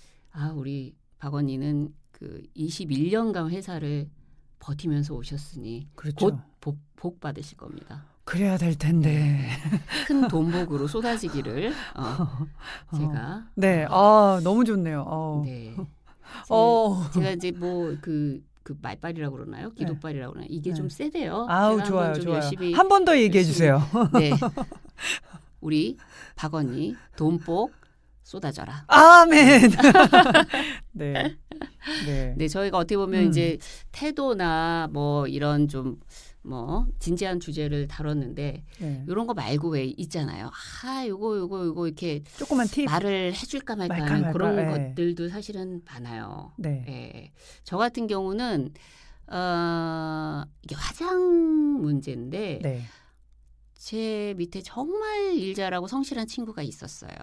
우리 박 언니는 그 21년간 회사를 버티면서 오셨으니
그렇죠.
곧 복 받으실 겁니다.
그래야 될 텐데.
큰 돈복으로 쏟아지기를 제가.
네. 너무 좋네요.
네. 제가 이제 뭐 그 말빨이라고 그러나요? 기도빨이라고 그러나요? 이게 좀 세대요.
좋아요. 한 번 더 얘기해 주세요.
네. 우리 박 언니 돈복 쏟아져라.
아멘. 네.
네, 저희가 어떻게 보면 이제 태도나 뭐 이런 좀 뭐 진지한 주제를 다뤘는데 이런 거 말고 왜 있잖아요. 요거 이렇게
조그만 팁
말을 해줄까 말까 하는 그런 것들도 사실은 많아요.
네.
예. 저 같은 경우는 이게 화장 문제인데 제 밑에 정말 일 잘하고 성실한 친구가 있었어요.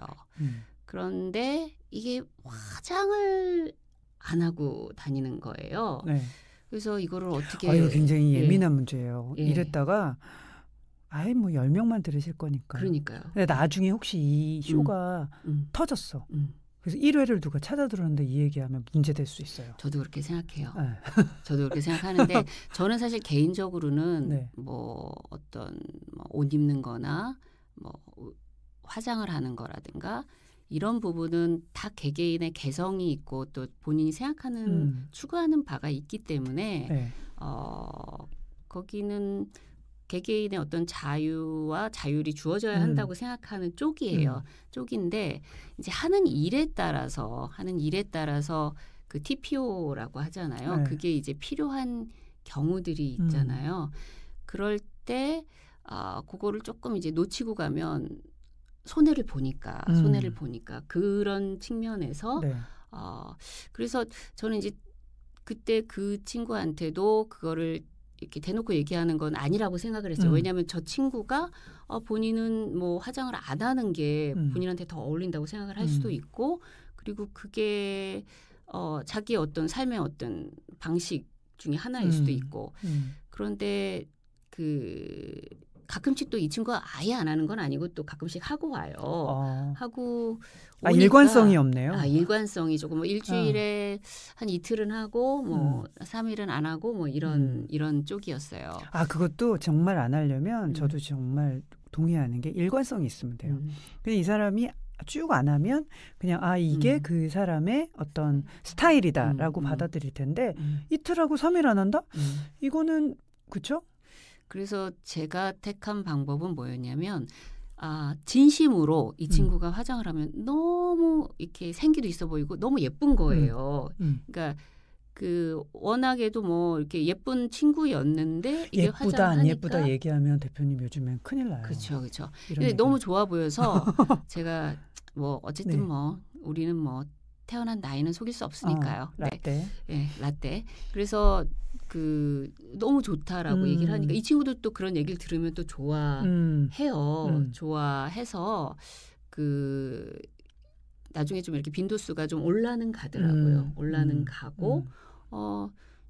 그런데 이게 화장을 안 하고 다니는 거예요.
네.
그래서 이거를 어떻게
이거 굉장히 예민한 문제예요. 이랬다가 뭐 10명만 들으실 거니까.
그러니까요.
근데 나중에 혹시 이 쇼가 터졌어. 그래서 1회를 누가 찾아 들었는데 이 얘기하면 문제될 수 있어요.
저도 그렇게 생각해요. 네. 저도 그렇게 생각하는데 저는 사실 개인적으로는 뭐 어떤 옷 입는 거나 뭐 화장을 하는 거라든가 이런 부분은 다 개개인의 개성이 있고 또 본인이 생각하는 추구하는 바가 있기 때문에 거기는 개개인의 어떤 자유와 자율이 주어져야 한다고 생각하는 쪽이에요. 쪽인데 이제 하는 일에 따라서 그 TPO라고 하잖아요. 그게 이제 필요한 경우들이 있잖아요. 그럴 때 그거를 조금 이제 놓치고 가면 손해를 보니까 그런 측면에서 그래서 저는 이제 그때 그 친구한테도 그거를 이렇게 대놓고 얘기하는 건 아니라고 생각을 했어요. 왜냐하면 저 친구가 본인은 뭐 화장을 안 하는 게 본인한테 더 어울린다고 생각을 할 수도 있고 그리고 그게 자기의 어떤 삶의 어떤 방식 중에 하나일 수도 있고 그런데 가끔씩 또 이 친구가 아예 안 하는 건 아니고 또 가끔씩 하고 와요. 하고 오니까
일관성이 없네요.
일관성이 조금 뭐 일주일에 한 이틀은 하고 뭐 3일은 안 하고 뭐 이런 쪽이었어요.
그것도 정말 안 하려면 저도 정말 동의하는 게 일관성이 있으면 돼요. 근데 이 사람이 쭉 안 하면 그냥 이게 그 사람의 어떤 스타일이다라고 받아들일 텐데 이틀하고 3일 안 한다? 이거는 그렇죠?
그래서 제가 택한 방법은 뭐였냐면 진심으로 이 친구가 화장을 하면 너무 이렇게 생기도 있어 보이고 너무 예쁜 거예요. 그러니까 워낙에도 뭐 이렇게 예쁜 친구였는데 이게
예쁘다 안 예쁘다 얘기하면 대표님 요즘엔 큰일 나요.
그렇죠. 근데 너무 좋아 보여서 제가 뭐 어쨌든 뭐 우리는 뭐 태어난 나이는 속일 수 없으니까요.
라떼.
네, 라떼. 그래서 너무 좋다라고 얘기를 하니까 이 친구도 또 그런 얘기를 들으면 또 좋아해요. 좋아해서 나중에 좀 이렇게 빈도수가 좀 올라는 가더라고요. 올라는 가고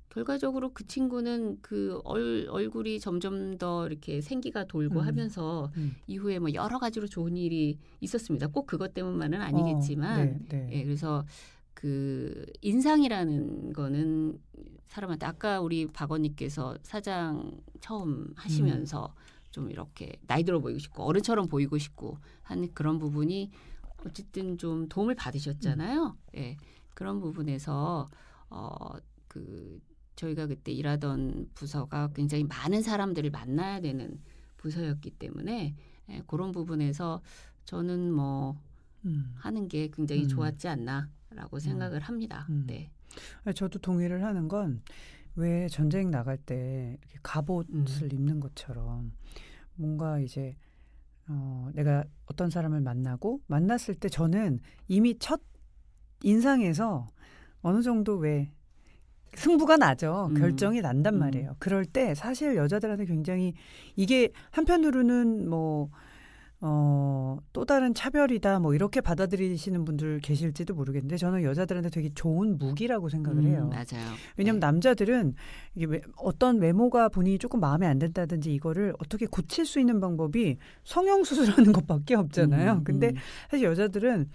결과적으로 그 친구는 얼굴이 점점 더 이렇게 생기가 돌고 하면서 이후에 뭐 여러 가지로 좋은 일이 있었습니다. 꼭 그것 때문만은 아니겠지만 그래서 인상이라는 거는 사람한테 아까 우리 박언니께서 사장 처음 하시면서 좀 이렇게 나이 들어 보이고 싶고 어른처럼 보이고 싶고 하는 그런 부분이 어쨌든 좀 도움을 받으셨잖아요. 그런 부분에서 저희가 그때 일하던 부서가 굉장히 많은 사람들을 만나야 되는 부서였기 때문에 그런 부분에서 저는 뭐 하는 게 굉장히 좋았지 않나라고 생각을 합니다. 네.
저도 동의를 하는 건 왜 전쟁 나갈 때 이렇게 갑옷을 입는 것처럼 뭔가 이제 내가 어떤 사람을 만났을 때 저는 이미 첫 인상에서 어느 정도 왜 승부가 나죠. 결정이 난단 말이에요. 그럴 때 사실 여자들한테 굉장히 이게 한편으로는 뭐 또 다른 차별이다 뭐 이렇게 받아들이시는 분들 계실지도 모르겠는데 저는 여자들한테 되게 좋은 무기라고 생각을 해요.
맞아요.
왜냐하면 남자들은 이게 어떤 외모가 본인이 조금 마음에 안 든다든지 이거를 어떻게 고칠 수 있는 방법이 성형수술하는 것밖에 없잖아요. 근데 사실 여자들은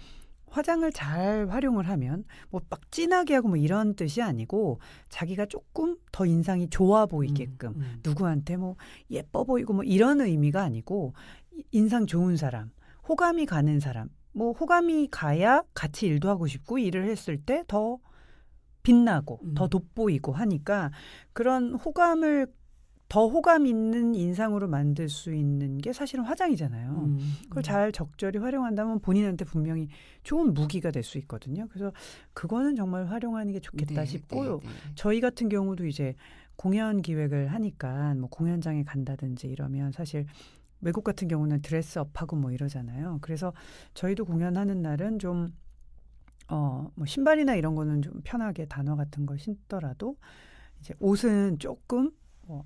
화장을 잘 활용을 하면 뭐 막 진하게 하고 뭐 이런 뜻이 아니고 자기가 조금 더 인상이 좋아 보이게끔 누구한테 뭐 예뻐 보이고 뭐 이런 의미가 아니고 인상 좋은 사람, 호감이 가는 사람, 뭐 호감이 가야 같이 일도 하고 싶고 일을 했을 때 더 빛나고 더 돋보이고 하니까 그런 더 호감 있는 인상으로 만들 수 있는 게 사실은 화장이잖아요. 그걸 잘 적절히 활용한다면 본인한테 분명히 좋은 무기가 될 수 있거든요. 그래서 그거는 정말 활용하는 게 좋겠다 싶고요. 저희 같은 경우도 이제 공연 기획을 하니까 뭐 공연장에 간다든지 이러면 사실 외국 같은 경우는 드레스업하고 뭐 이러잖아요. 그래서 저희도 공연하는 날은 좀 뭐 신발이나 이런 거는 좀 편하게 단화 같은 걸 신더라도 이제 옷은 조금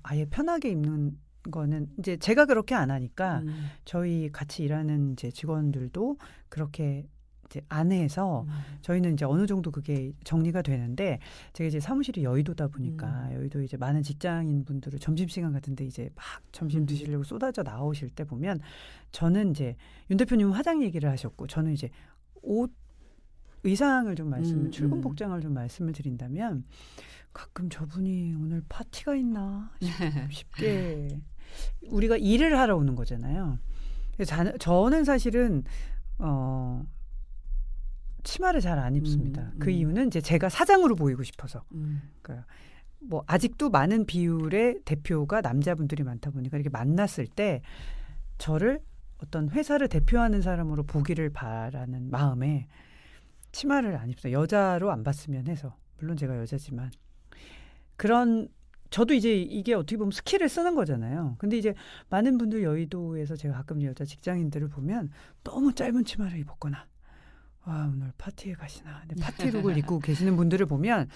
아예 편하게 입는 거는 이제 제가 그렇게 안 하니까 저희 같이 일하는 이제 직원들도 그렇게 이제 안 해서 저희는 이제 어느 정도 그게 정리가 되는데 제가 이제 사무실이 여의도다 보니까 여의도 이제 많은 직장인 분들을 점심시간 같은데 이제 막 점심 드시려고 쏟아져 나오실 때 보면 저는 이제 윤 대표님은 화장 얘기를 하셨고 저는 이제 의상을 좀 출근 복장을 좀 말씀을 드린다면 가끔 저분이 오늘 파티가 있나 싶게 우리가 일을 하러 오는 거잖아요. 그래서 저는 사실은 치마를 잘 안 입습니다. 그 이유는 이제 제가 사장으로 보이고 싶어서. 그러니까 뭐 아직도 많은 비율의 대표가 남자분들이 많다 보니까 이렇게 만났을 때 저를 어떤 회사를 대표하는 사람으로 보기를 바라는 마음에 치마를 안 입습니다. 여자로 안 봤으면 해서. 물론 제가 여자지만. 저도 이제 이게 어떻게 보면 스킬을 쓰는 거잖아요. 근데 이제 많은 분들 여의도에서 제가 가끔 여자 직장인들을 보면 너무 짧은 치마를 입었거나 오늘 파티에 가시나. 근데 파티룩을 입고 계시는 분들을 보면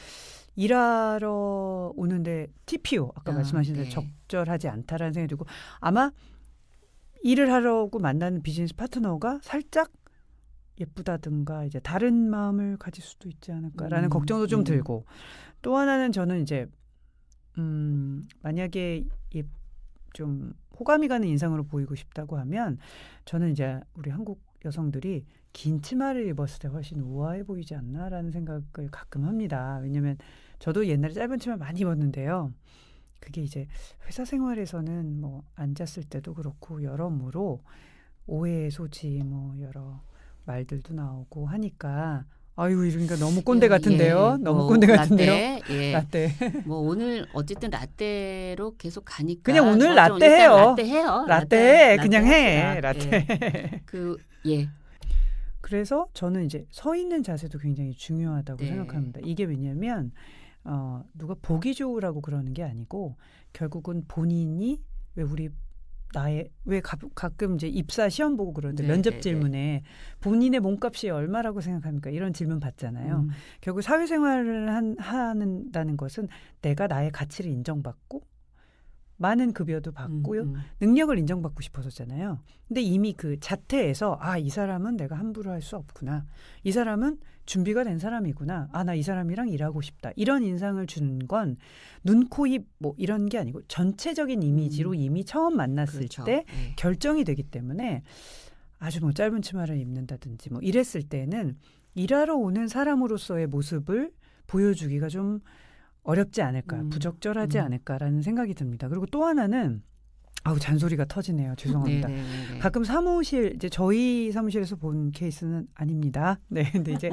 일하러 오는데 TPO 아까 말씀하신 대로 적절하지 않다라는 생각이 들고 아마 일을 하려고 만나는 비즈니스 파트너가 살짝 예쁘다든가 이제 다른 마음을 가질 수도 있지 않을까라는 걱정도 좀 들고 또 하나는 저는 이제 만약에 좀 호감이 가는 인상으로 보이고 싶다고 하면 저는 이제 우리 한국 여성들이 긴 치마를 입었을 때 훨씬 우아해 보이지 않나라는 생각을 가끔 합니다. 왜냐하면 저도 옛날에 짧은 치마 많이 입었는데요. 그게 이제 회사 생활에서는 뭐 앉았을 때도 그렇고 여러모로 오해의 소지 뭐 여러 말들도 나오고 하니까 아유 이러니까 너무 꼰대 같은데요. 너무 꼰대 같은데요.
라떼.
라떼.
뭐 오늘 어쨌든 라떼로 계속 가니까
그냥 오늘 라떼 해요. 라떼 해요. 라떼 그냥 해. 라떼. 그래서 저는 이제 서 있는 자세도 굉장히 중요하다고 생각합니다. 이게 왜냐하면 누가 보기 좋으라고 그러는 게 아니고 결국은 본인이 왜 가끔 이제 입사 시험 보고 그러는데 면접 질문에 본인의 몸값이 얼마라고 생각합니까? 이런 질문 받잖아요. 결국 사회생활을 한다는 것은 내가 나의 가치를 인정받고 많은 급여도 받고요. 능력을 인정받고 싶어서잖아요. 근데 이미 그 자태에서 이 사람은 내가 함부로 할 수 없구나. 이 사람은 준비가 된 사람이구나. 나 이 사람이랑 일하고 싶다. 이런 인상을 주는 건 눈, 코, 입 뭐 이런 게 아니고 전체적인 이미지로 이미 처음 만났을 때 결정이 되기 때문에 아주 뭐 짧은 치마를 입는다든지 뭐 이랬을 때는 일하러 오는 사람으로서의 모습을 보여주기가 좀 어렵지 않을까, 부적절하지 않을까라는 생각이 듭니다. 그리고 또 하나는 잔소리가 터지네요. 죄송합니다. 가끔 사무실 이제 저희 사무실에서 본 케이스는 아닙니다. 네, 근데 이제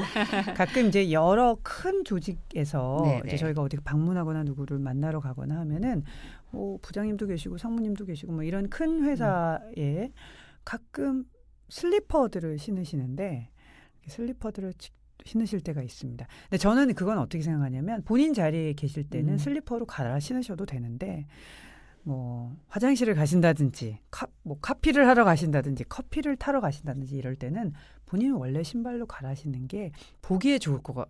가끔 이제 여러 큰 조직에서 이제 저희가 어디 방문하거나 누구를 만나러 가거나 하면은 뭐 부장님도 계시고 상무님도 계시고 뭐 이런 큰 회사에 가끔 슬리퍼들을 신으시는데 슬리퍼들을 신으실 때가 있습니다. 근데 저는 그건 어떻게 생각하냐면 본인 자리에 계실 때는 슬리퍼로 갈아 신으셔도 되는데 뭐 화장실을 가신다든지 카피를 하러 가신다든지 커피를 타러 가신다든지 이럴 때는 본인은 원래 신발로 갈아 신는 게 보기에 좋을 거가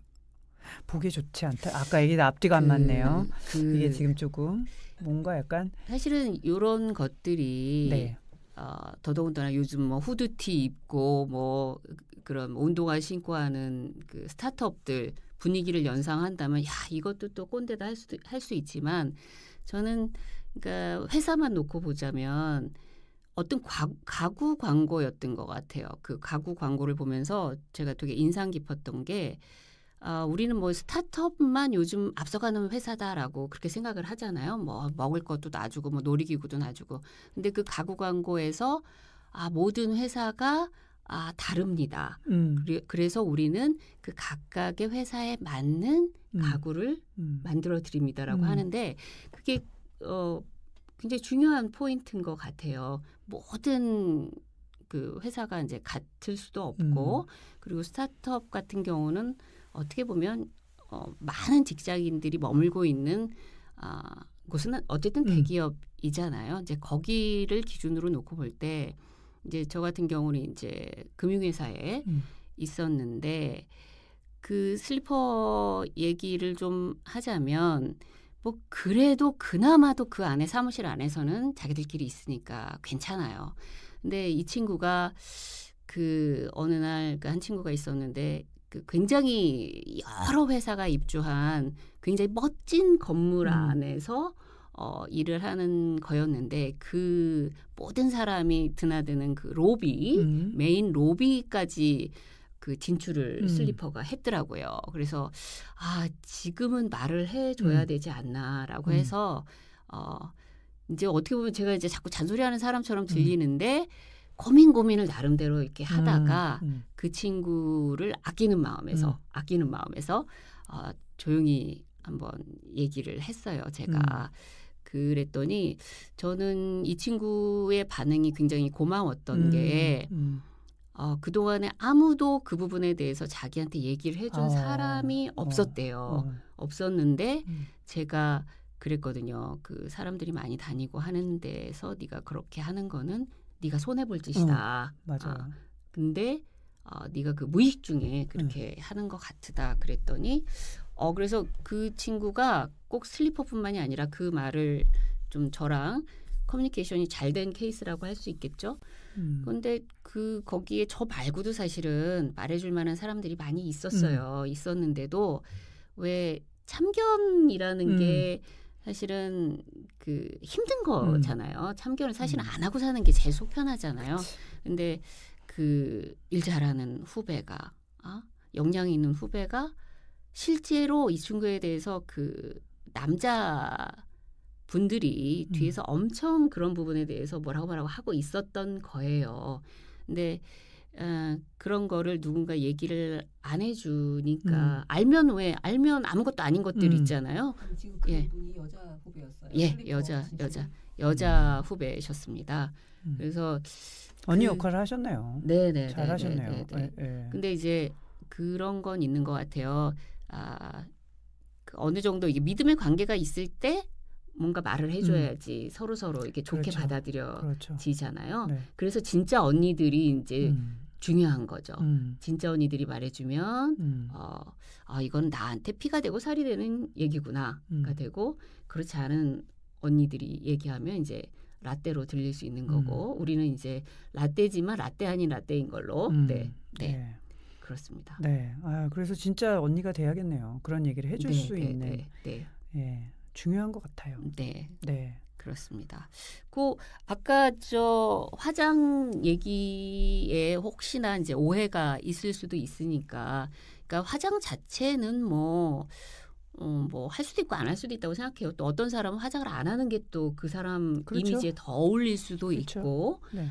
보기에 좋지 않다. 아까 얘기 앞뒤가 안 맞네요. 이게 지금 조금 뭔가 약간
사실은 이런 것들이 더더군다나 요즘 뭐 후드티 입고 뭐 그런 운동화 신고 하는 그 스타트업들 분위기를 연상한다면 이것도 또 꼰대다 할 수 있지만 저는 그러니까 회사만 놓고 보자면 어떤 가구 광고였던 것 같아요. 그 가구 광고를 보면서 제가 되게 인상 깊었던 게 우리는 뭐 스타트업만 요즘 앞서가는 회사다라고 그렇게 생각을 하잖아요. 뭐 먹을 것도 놔주고 뭐 놀이기구도 놔주고. 근데 그 가구 광고에서 모든 회사가 다릅니다. 그래서 우리는 그 각각의 회사에 맞는 가구를 만들어 드립니다라고 하는데 그게 굉장히 중요한 포인트인 것 같아요. 모든 그 회사가 이제 같을 수도 없고 그리고 스타트업 같은 경우는 어떻게 보면 많은 직장인들이 머물고 있는 곳은 어쨌든 대기업이잖아요. 이제 거기를 기준으로 놓고 볼 때 이제 저 같은 경우는 이제 금융회사에 있었는데 그 슬리퍼 얘기를 좀 하자면 뭐 그래도 그나마도 그 안에 사무실 안에서는 자기들끼리 있으니까 괜찮아요. 근데 이 친구가 그 어느 날 그 한 친구가 있었는데 그 굉장히 여러 회사가 입주한 굉장히 멋진 건물 안에서 일을 하는 거였는데 그 모든 사람이 드나드는 그 로비 메인 로비까지 그 진출을 슬리퍼가 했더라고요. 그래서 지금은 말을 해줘야 되지 않나라고 해서 이제 어떻게 보면 제가 이제 자꾸 잔소리하는 사람처럼 들리는데 고민을 나름대로 이렇게 하다가 그 친구를 아끼는 마음에서 조용히 한번 얘기를 했어요. 제가 그랬더니 저는 이 친구의 반응이 굉장히 고마웠던 게 그동안에 아무도 그 부분에 대해서 자기한테 얘기를 해준 사람이 없었대요. 없었는데 제가 그랬거든요. 그 사람들이 많이 다니고 하는 데서 네가 그렇게 하는 거는 네가 손해볼 짓이다.
맞아요.
근데 네가 그 무의식 중에 그렇게 하는 것 같다. 그랬더니 그래서 그 친구가 꼭 슬리퍼뿐만이 아니라 그 말을 좀 저랑 커뮤니케이션이 잘 된 케이스라고 할 수 있겠죠. 그런데 거기에 저 말고도 사실은 말해줄 만한 사람들이 많이 있었어요. 있었는데도 왜 참견이라는 게 사실은 힘든 거잖아요. 참견을 사실은 안 하고 사는 게 제일 속 편하잖아요. 근데 일 잘하는 후배가 역량이 있는 후배가 실제로 이 친구에 대해서 남자 분들이 뒤에서 엄청 그런 부분에 대해서 뭐라고 하고 있었던 거예요. 근데 그런 거를 누군가 얘기를 안 해주니까 알면 아무것도 아닌 것들 있잖아요.
지금 그분이 여자 후배였어요.
예, 여자 후배셨습니다. 그래서
언니 역할을 하셨네요.
네네,
잘하셨네요.
근데 이제 그런 건 있는 것 같아요. 어느 정도 이게 믿음의 관계가 있을 때 뭔가 말을 해줘야지 서로 이렇게 좋게
그렇죠.
받아들여지잖아요.
네.
그래서 진짜 언니들이 이제 중요한 거죠. 진짜 언니들이 말해주면 이건 나한테 피가 되고 살이 되는 얘기구나가 되고, 그렇지 않은 언니들이 얘기하면 이제 라떼로 들릴 수 있는 거고, 우리는 이제 라떼지만 라떼 아닌 라떼인 걸로 네. 그렇습니다.
네. 그래서 진짜 언니가 돼야겠네요. 그런 얘기를 해줄 수 있는. 예, 중요한 것 같아요.
네.
네.
그렇습니다. 아까 저 화장 얘기에 혹시나 이제 오해가 있을 수도 있으니까, 그러니까 화장 자체는 뭐 할 수도 있고 안 할 수도 있다고 생각해요. 또 어떤 사람은 화장을 안 하는 게 또 그 사람 이미지에 더 어울릴 수도 있고.
네.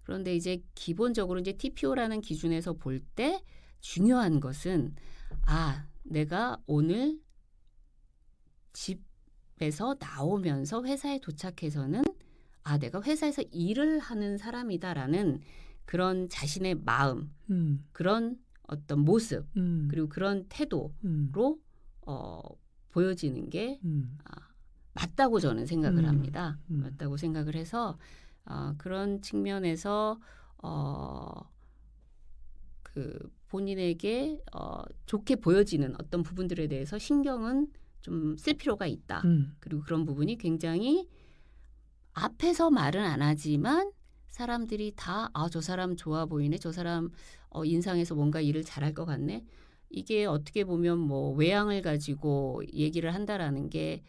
그런데 이제 기본적으로 이제 TPO라는 기준에서 볼 때 중요한 것은 내가 오늘 집에서 나오면서 회사에 도착해서는 내가 회사에서 일을 하는 사람이다라는 그런 자신의 마음, 그런 어떤 모습, 그리고 그런 태도로 보여지는 게 맞다고 저는 생각을 합니다. 맞다고 생각을 해서 그런 측면에서 본인에게 좋게 보여지는 어떤 부분들에 대해서 신경은 좀 쓸 필요가 있다. 그리고 그런 부분이 굉장히 앞에서 말은 안 하지만 사람들이 다 저 사람 좋아 보이네, 저 사람 인상에서 뭔가 일을 잘할 것 같네. 이게 어떻게 보면 뭐 외양을 가지고 얘기를 한다라는 게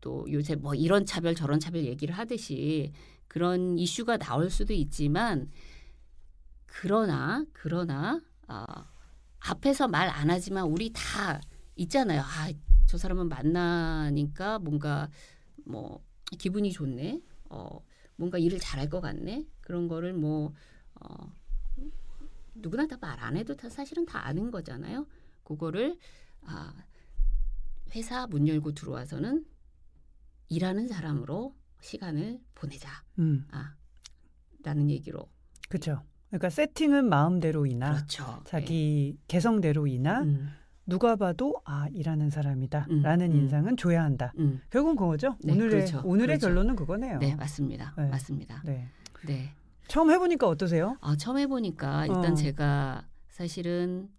또 요새 뭐 이런 차별 저런 차별 얘기를 하듯이 그런 이슈가 나올 수도 있지만, 그러나 앞에서 말 안 하지만 우리 다 있잖아요. 저 사람은 만나니까 뭔가 뭐 기분이 좋네. 뭔가 일을 잘할 것 같네. 그런 거를 누구나 다 말 안 해도 다 사실은 다 아는 거잖아요. 그거를 회사 문 열고 들어와서는 일하는 사람으로 시간을 보내자. 라는 얘기로.
그렇죠. 그러니까 세팅은 마음대로이나
그렇죠.
자기 개성대로이나 누가 봐도 일하는 사람이다라는 인상은 줘야 한다. 결국은 그거죠.
네,
오늘의
그렇죠.
결론은 그거네요.
네, 맞습니다.
네.
맞습니다.
네.
네.
처음 해보니까 어떠세요?
처음 해보니까 일단 제가 사실은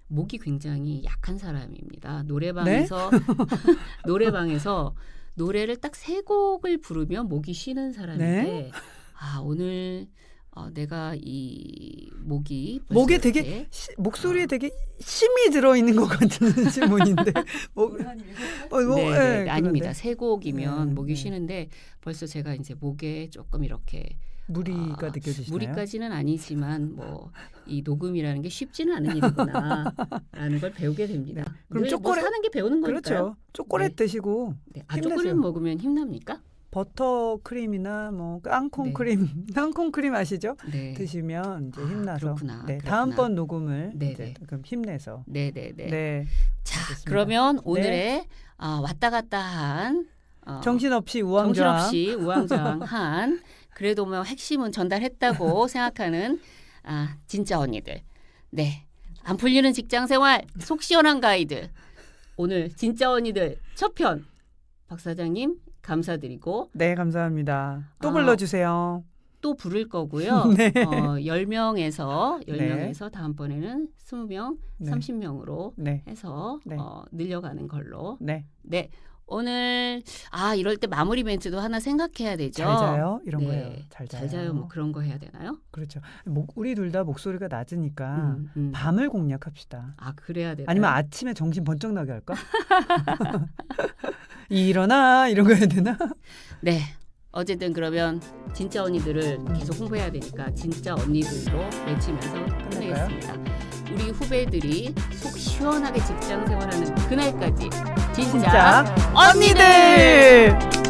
목이 굉장히 약한 사람입니다. 노래방에서 노래방에서 노래를 딱 3곡을 부르면 목이 쉬는 사람인데
네?
오늘 내가 이
목에 되게 목소리에 되게 힘이 들어있는 것 같은 질문인데
네, 아닙니다. 3곡이면 목이 쉬는데 벌써 제가 이제 목에 조금 이렇게
무리가 느껴지시나요?
무리까지는 아니지만 이 녹음이라는 게 쉽지는 않은 일이구나라는 걸 배우게 됩니다.
네. 그럼
초콜릿 사는 게 배우는 거니까요.
그렇죠. 초콜릿 드시고
초콜릿 먹으면 힘납니까?
버터크림이나 땅콩크림, 땅콩크림 아시죠?
네.
드시면 이제 힘나서.
그렇구나.
다음번 녹음을
이제
그럼 힘내서.
네. 자, 알겠습니다. 그러면 오늘의 왔다 갔다 한
정신없이 우왕좌왕한
그래도 핵심은 전달했다고 생각하는 진짜 언니들. 네. 안 풀리는 직장생활 속 시원한 가이드. 오늘 진짜 언니들 첫 편 박 사장님 감사드리고.
네, 감사합니다. 또 불러주세요.
또 부를 거고요.
네.
10명에서 다음번에는 20명, 30명으로 해서 늘려가는 걸로.
네.
오늘 이럴 때 마무리 멘트도 하나 생각해야 되죠.
잘 자요? 이런
네.
거예요. 잘 자요.
뭐 그런 거 해야 되나요?
그렇죠. 우리 둘 다 목소리가 낮으니까 밤을 공략합시다.
그래야 되나요?
아니면 아침에 정신 번쩍 나게 할까? 일어나 이런 거 해야 되나?
네. 어쨌든 그러면 진짜 언니들을 계속 홍보해야 되니까 진짜 언니들로 외치면서 끝내겠습니다. 우리 후배들이 속 시원하게 직장 생활하는 그날까지 진짜 언니들!